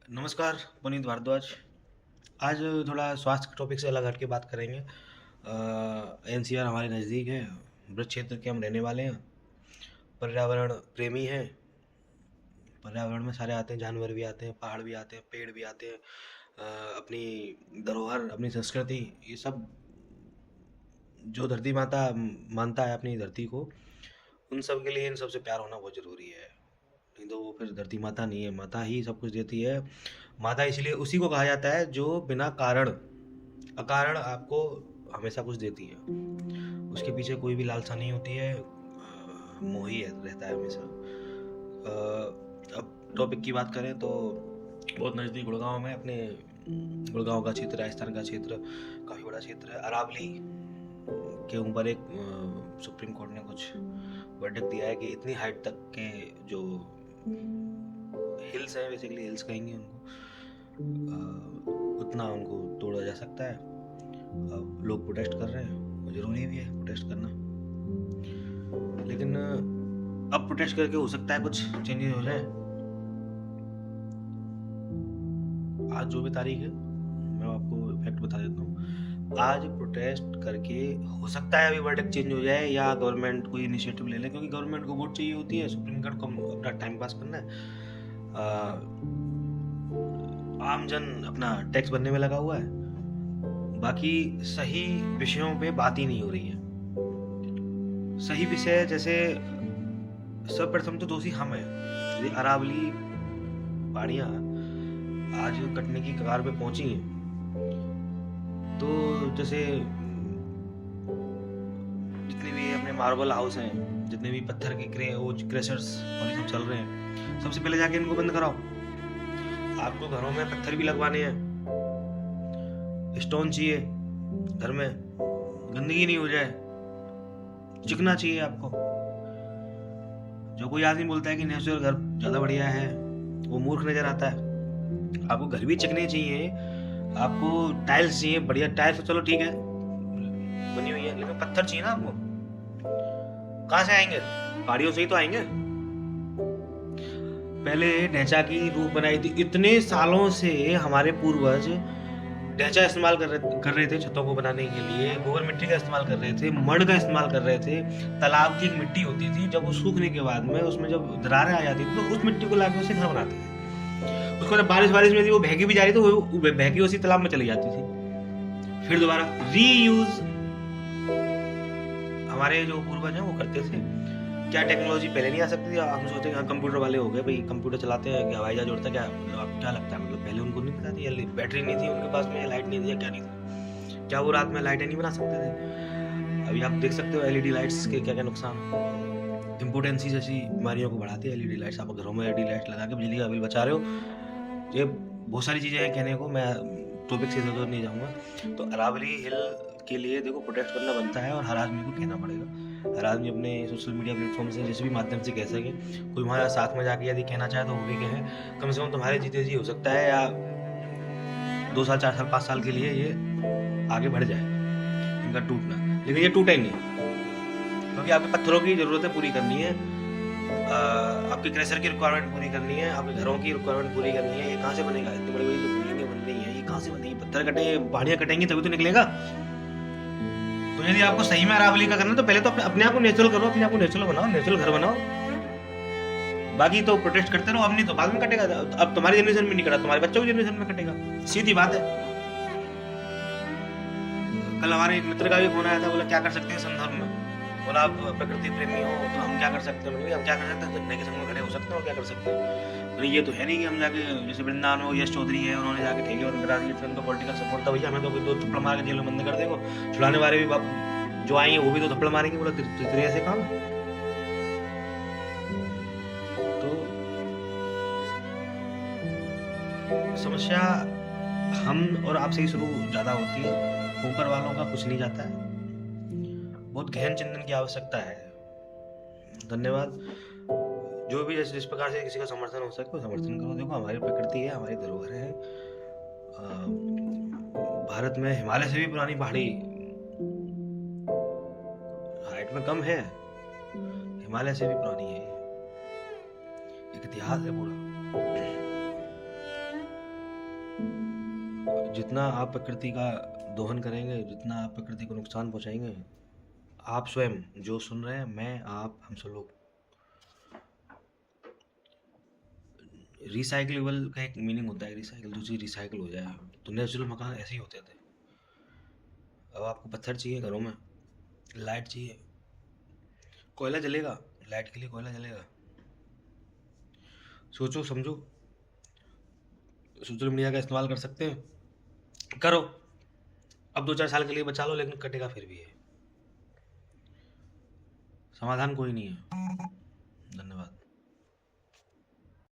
नमस्कार, पुनीत भारद्वाज। आज थोड़ा स्वास्थ्य के टॉपिक से अलग हट के बात करेंगे। एनसीआर हमारे नज़दीक है। ब्रज क्षेत्र के हम रहने वाले हैं, पर्यावरण प्रेमी हैं। पर्यावरण में सारे आते हैं, जानवर भी आते हैं, पहाड़ भी आते हैं, पेड़ भी आते हैं। अपनी धरोहर, अपनी संस्कृति, ये सब जो धरती माता मानता है अपनी धरती को, उन सब के लिए इन सबसे प्यार होना बहुत ज़रूरी है। नहीं तो वो फिर धरती माता नहीं है, माता ही सब कुछ देती है। माता इसलिए उसी को कहा जाता है जो बिना कारण अकारण आपको हमेशा कुछ देती है। उसके पीछे कोई भी लालसा नहीं होती है, मोह ही रहता है हमेशा। अब टॉपिक की बात करें तो बहुत नज़दीक गुड़गांव में, अपने गुड़गांव का क्षेत्र, राजस्थान का क्षेत्र काफ़ी बड़ा क्षेत्र है। अरावली के ऊपर एक सुप्रीम कोर्ट ने कुछ वर्डिक्ट दिया है कि इतनी हाइट तक के जो हिल्स हैं, बेसिकली हिल्स कहेंगे उनको, उतना उनको तोड़ा जा सकता है। अब लोग प्रोटेस्ट कर रहे हैं, ज़रूरी भी है प्रोटेस्ट करना, लेकिन अब प्रोटेस्ट करके हो सकता है कुछ चेंजेस हो जाए। आज जो भी तारीख है, मैं आपको फैक्ट बता देता हूँ। आज प्रोटेस्ट करके हो सकता है अभी वर्डिक्ट चेंज हो जाए, या गवर्नमेंट कोई इनिशिएटिव ले ले, क्योंकि गवर्नमेंट को वोट चाहिए होती है, सुप्रीम कोर्ट को अपना टाइम पास करना है। आम जन अपना टैक्स भरने में लगा हुआ है, बाकी सही विषयों पे बात ही नहीं हो रही है। सही विषय जैसे सर्वप्रथम तो दोषी हम हैं। अरावली पहाड़ियाँ आज कटने की कगार पे पहुंची हैं, तो जैसे जितने भी अपने मार्बल हाउस हैं, जितने भी पत्थर के क्रेशर्स और ये सब चल रहे हैं, सबसे पहले जाके इनको बंद कराओ। आपको घरों में पत्थर भी लगवाने हैं, स्टोन चाहिए घर में, गंदगी नहीं हो जाए, चिकना चाहिए आपको। जो कोई आदमी बोलता है कि नेचुरल घर ज़्यादा बढ़िया है, वो मूर्ख नजर आता है। आपको घर भी चिकने चाहिए, आपको टाइल्स चाहिए, बढ़िया टाइल्स तो चलो ठीक है बनी हुई है, लेकिन पत्थर चाहिए ना आपको। कहाँ से आएंगे? पहाड़ियों से ही तो आएंगे। पहले ढैंचा की रूप बनाई थी, इतने सालों से हमारे पूर्वज ढैंचा इस्तेमाल कर रहे थे छतों को बनाने के लिए, गोबर मिट्टी का इस्तेमाल कर रहे थे, मड का इस्तेमाल कर रहे थे। तालाब की एक मिट्टी होती थी, जब वो सूखने के बाद में उसमें जब दरारें आ जाती थी तो उस मिट्टी को लाके उसे घर बनाते थे। उसको जब बारिश में थी, वो बहकी भी जा रही, तो वो बहकी उसी तालाब में चली जाती थी। फिर दोबारा रीयूज हमारे जो पूर्वज हैं वो करते थे। क्या टेक्नोलॉजी पहले नहीं आ सकती थी? हम सोचते हैं कंप्यूटर वाले हो गए भाई, कंप्यूटर चलाते हैं, क्या हवाई जहाज उड़ता है क्या? मतलब आपको क्या लगता है, मतलब पहले उनको नहीं पता थी, या बैटरी नहीं थी उनके पास में, या लाइट नहीं थी, या क्या नहीं था? क्या वो रात में लाइटें नहीं बना सकते थे? अभी आप देख सकते हो एलईडी लाइट्स के क्या क्या नुकसान। इम्पोर्टेंसी जैसी बीमारियों को बढ़ाती है एलईडी लाइट्स। आप घरों में एलईडी लाइट्स लगा के बिजली का बिल बचा रहे हो। ये बहुत सारी चीज़ें हैं कहने को, मैं टॉपिक से इधर नहीं जाऊँगा। तो अरावली हिल के लिए देखो प्रोटेस्ट करना बनता है, और हर आदमी को कहना पड़ेगा। हर आदमी अपने सोशल मीडिया प्लेटफॉर्म से जिस भी माध्यम से कह सके। कोई वहाँ साथ में जाके यदि कहना चाहे तो वो भी कहे। कम से कम तुम्हारे जीते जी हो सकता है, या 2 साल 4 साल 5 साल के लिए ये आगे बढ़ जाए, इनका टूटना। लेकिन ये टूटा ही नहीं, क्योंकि आपके पत्थरों की ज़रूरतें पूरी करनी है, आपके क्रेशर की रिक्वायरमेंट पूरी करनी है, आपके घरों की रिक्वायरमेंट पूरी करनी है। ये कहाँ से बनेगा? इतनी बड़ी बड़ी जो बिल्डिंगें बन रही हैं, ये कहाँ से बनेगी? पत्थर कटे, पहाड़ियाँ कटेंगी तभी तो निकलेगा। तो यदि आपको सही में अरावली का करना, तो पहले तो अपने आप को नेचुरल करो, अपने आप को नेचुरल बनाओ, नेचुरल घर बनाओ। बाकी तो प्रोटेस्ट करते रहो, अब नहीं तो बाद में कटेगा। अब तुम्हारी जनरेशन में नहीं कटा, तुम्हारे बच्चों की जनरेशन में कटेगा, सीधी बात है। कल हमारे एक मित्र का भी फोन आया था, बोला क्या कर सकते हैं संदर्भ में। बोला आप प्रकृति प्रेमी हो तो हम क्या कर सकते हैं? हम क्या कर सकते हैं? धरने के संग में खड़े हो सकते हैं, और क्या कर सकते हैं? ये तो है नहीं कि हम जाके, जैसे वृंदावन में यश चौधरी है, उन्होंने जाके ठेके और करा दिए, उनका पॉलिटिकल सपोर्ट था, भैया हमें तो 2 थप्पड़ मार के जेल में बंद कर देगा। छुड़ाने वाले भी बाप जो आए हैं वो भी 2 थप्पड़ मारेंगे। बोला तेरे ऐसे काम है? तो समस्या हम और आपसे ही शुरू ज्यादा होती है, ऊपर वालों का कुछ नहीं जाता है। बहुत गहन चिंतन की आवश्यकता है। धन्यवाद। जो भी जिस प्रकार से किसी का समर्थन हो सके वो समर्थन करो। देखो हमारी प्रकृति है, हमारी धरोहर है। भारत में हिमालय से भी पुरानी पहाड़ी हाइट में कम है, हिमालय से भी पुरानी है, एक इतिहास है पूरा। जितना आप प्रकृति का दोहन करेंगे, जितना आप प्रकृति को नुकसान पहुंचाएंगे, आप स्वयं जो सुन रहे हैं, मैं, आप, हम सब लोग, रिसाइकलेबल का एक मीनिंग होता है, रिसाइकल, जो चीज़ रिसाइकल हो जाए। तो नेचुरल मकान ऐसे ही होते थे। अब आपको पत्थर चाहिए घरों में, लाइट चाहिए, कोयला जलेगा, लाइट के लिए कोयला जलेगा। सोचो समझो, सोशल मीडिया का इस्तेमाल कर सकते हैं, करो। अब 2-4 साल के लिए बचा लो, लेकिन कटेगा फिर भी है। समाधान कोई नहीं है। धन्यवाद।